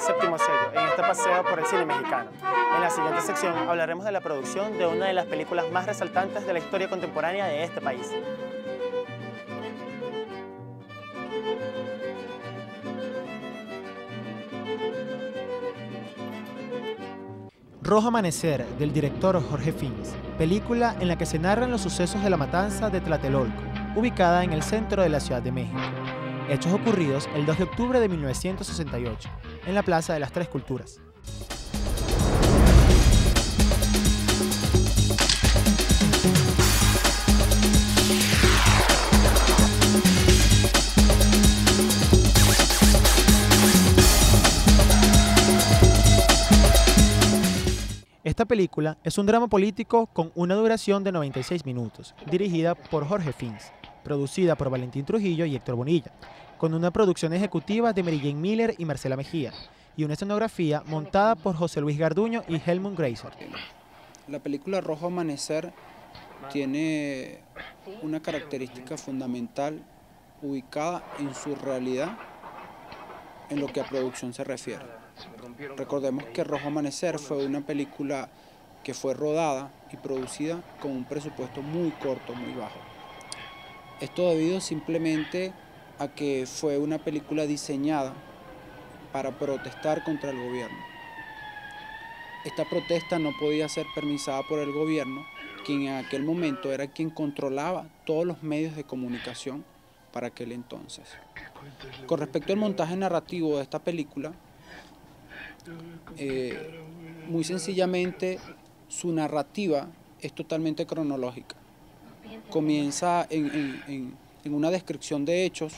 Séptimo Sello, en este paseo por el cine mexicano. En la siguiente sección hablaremos de la producción de una de las películas más resaltantes de la historia contemporánea de este país. Rojo Amanecer, del director Jorge Fins, película en la que se narran los sucesos de la matanza de Tlatelolco, ubicada en el centro de la Ciudad de México. Hechos ocurridos el 2 de octubre de 1968, en la Plaza de las Tres Culturas. Esta película es un drama político con una duración de 96 minutos, dirigida por Jorge Fins, producida por Valentín Trujillo y Héctor Bonilla, con una producción ejecutiva de Mary Jane Miller y Marcela Mejía, y una escenografía montada por José Luis Garduño y Helmut Greiser. La película Rojo Amanecer tiene una característica fundamental ubicada en su realidad en lo que a producción se refiere. Recordemos que Rojo Amanecer fue una película que fue rodada y producida con un presupuesto muy corto, muy bajo. Esto debido simplemente a que fue una película diseñada para protestar contra el gobierno. Esta protesta no podía ser permisada por el gobierno, quien en aquel momento era quien controlaba todos los medios de comunicación para aquel entonces. Con respecto al montaje narrativo de esta película, muy sencillamente su narrativa es totalmente cronológica. Comienza en una descripción de hechos,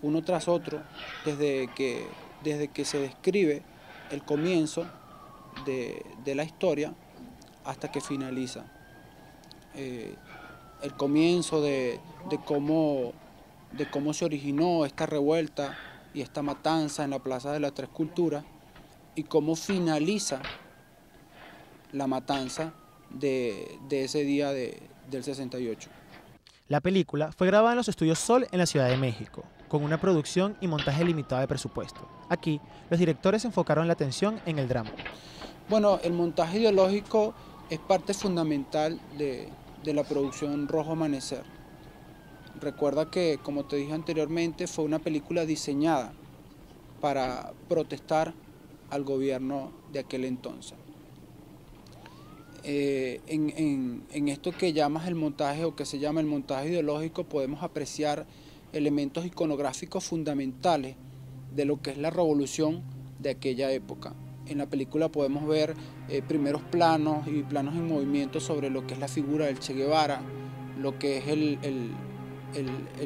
uno tras otro, desde que se describe el comienzo de la historia hasta que finaliza. El comienzo de cómo se originó esta revuelta y esta matanza en la Plaza de las Tres Culturas y cómo finaliza la matanza de ese día del 68. La película fue grabada en los estudios Sol en la Ciudad de México, con una producción y montaje limitado de presupuesto. Aquí, los directores enfocaron la atención en el drama. Bueno, el montaje ideológico es parte fundamental de la producción Rojo Amanecer. Recuerda que, como te dije anteriormente, fue una película diseñada para protestar al gobierno de aquel entonces. En esto que llamas el montaje o que se llama el montaje ideológico podemos apreciar elementos iconográficos fundamentales de lo que es la revolución de aquella época. En la película podemos ver primeros planos y planos en movimiento sobre lo que es la figura del Che Guevara, lo que es el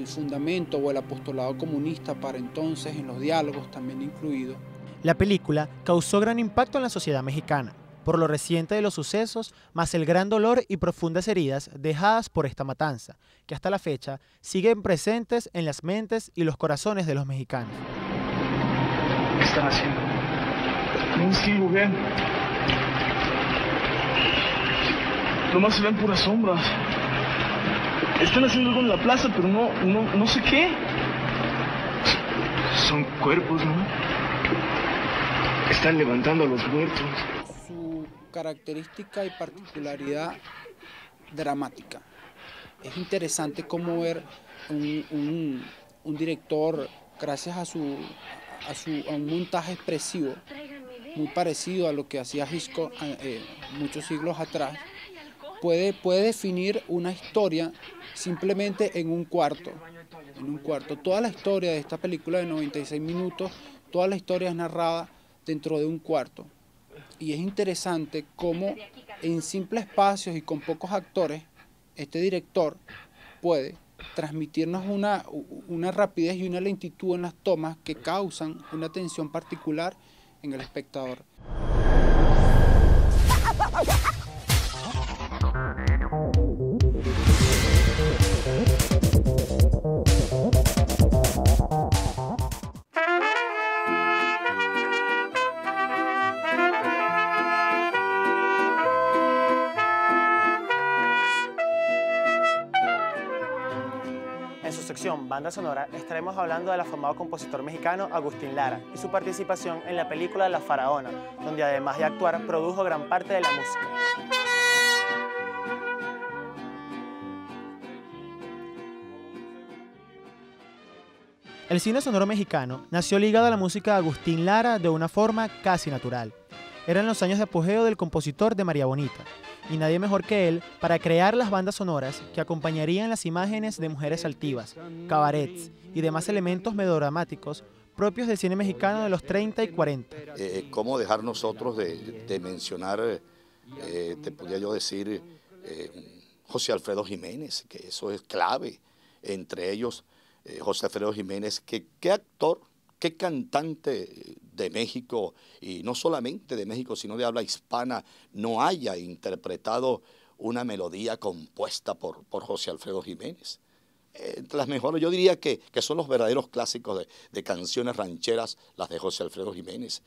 fundamento o el apostolado comunista para entonces, en los diálogos también incluido. La película causó gran impacto en la sociedad mexicana, por lo reciente de los sucesos, más el gran dolor y profundas heridas dejadas por esta matanza, que hasta la fecha siguen presentes en las mentes y los corazones de los mexicanos. ¿Qué están haciendo? No sigo bien. Nomás se ven puras sombras. Están haciendo algo en la plaza, pero no sé qué. Son cuerpos, ¿no? Están levantando a los muertos. Su característica y particularidad dramática. Es interesante cómo ver un director, gracias a un montaje expresivo, muy parecido a lo que hacía Hitchcock muchos siglos atrás, puede definir una historia simplemente en un cuarto. Toda la historia de esta película de 96 minutos, toda la historia es narrada dentro de un cuarto. Y es interesante cómo en simples espacios y con pocos actores, este director puede transmitirnos una rapidez y una lentitud en las tomas que causan una tensión particular en el espectador. En su sección Banda Sonora estaremos hablando del afamado compositor mexicano Agustín Lara y su participación en la película La Faraona, donde además de actuar produjo gran parte de la música. El cine sonoro mexicano nació ligado a la música de Agustín Lara de una forma casi natural. Eran los años de apogeo del compositor de María Bonita, y nadie mejor que él para crear las bandas sonoras que acompañarían las imágenes de mujeres altivas, cabarets y demás elementos melodramáticos propios del cine mexicano de los 30 y 40. ¿Cómo dejar nosotros de mencionar, te podría yo decir, José Alfredo Jiménez, que eso es clave, entre ellos José Alfredo Jiménez, que qué actor, qué cantante de México, y no solamente de México, sino de habla hispana, no haya interpretado una melodía compuesta por José Alfredo Jiménez. Entre las mejores, yo diría que son los verdaderos clásicos de canciones rancheras, las de José Alfredo Jiménez,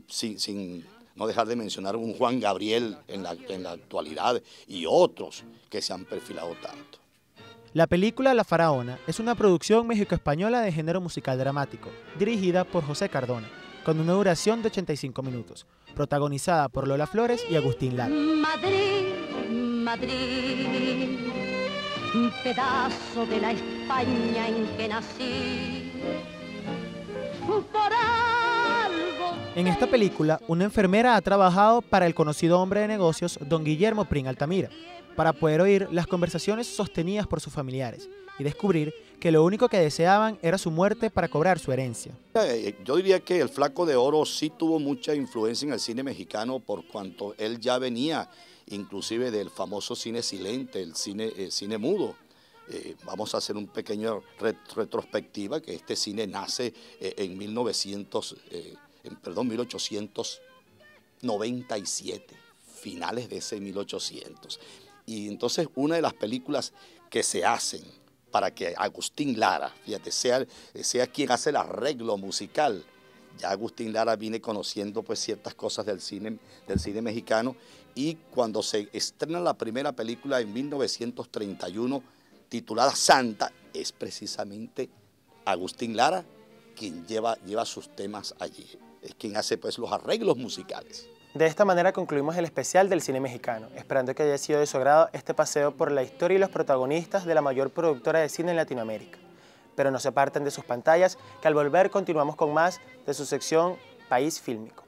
sin no dejar de mencionar un Juan Gabriel en la actualidad y otros que se han perfilado tanto. La película La Faraona es una producción mexico-española de género musical dramático, dirigida por José Cardona, con una duración de 85 minutos, protagonizada por Lola Flores y Agustín Lara. Madrid, Madrid, un pedazo de la España en que nací. Por algo. En esta película, una enfermera ha trabajado para el conocido hombre de negocios don Guillermo Prim Altamira, para poder oír las conversaciones sostenidas por sus familiares y descubrir que lo único que deseaban era su muerte para cobrar su herencia. Yo diría que el Flaco de Oro sí tuvo mucha influencia en el cine mexicano por cuanto él ya venía inclusive del famoso cine silente, el cine mudo. Vamos a hacer un pequeño retrospectiva, que este cine nace en 1897, finales de ese 1800. Y entonces una de las películas que se hacen para que Agustín Lara, fíjate, sea quien hace el arreglo musical. Ya Agustín Lara viene conociendo pues ciertas cosas del cine mexicano, y cuando se estrena la primera película en 1931 titulada Santa, es precisamente Agustín Lara quien lleva sus temas allí, es quien hace pues los arreglos musicales. De esta manera concluimos el especial del cine mexicano, esperando que haya sido de su agrado este paseo por la historia y los protagonistas de la mayor productora de cine en Latinoamérica. Pero no se aparten de sus pantallas, que al volver continuamos con más de su sección País Fílmico.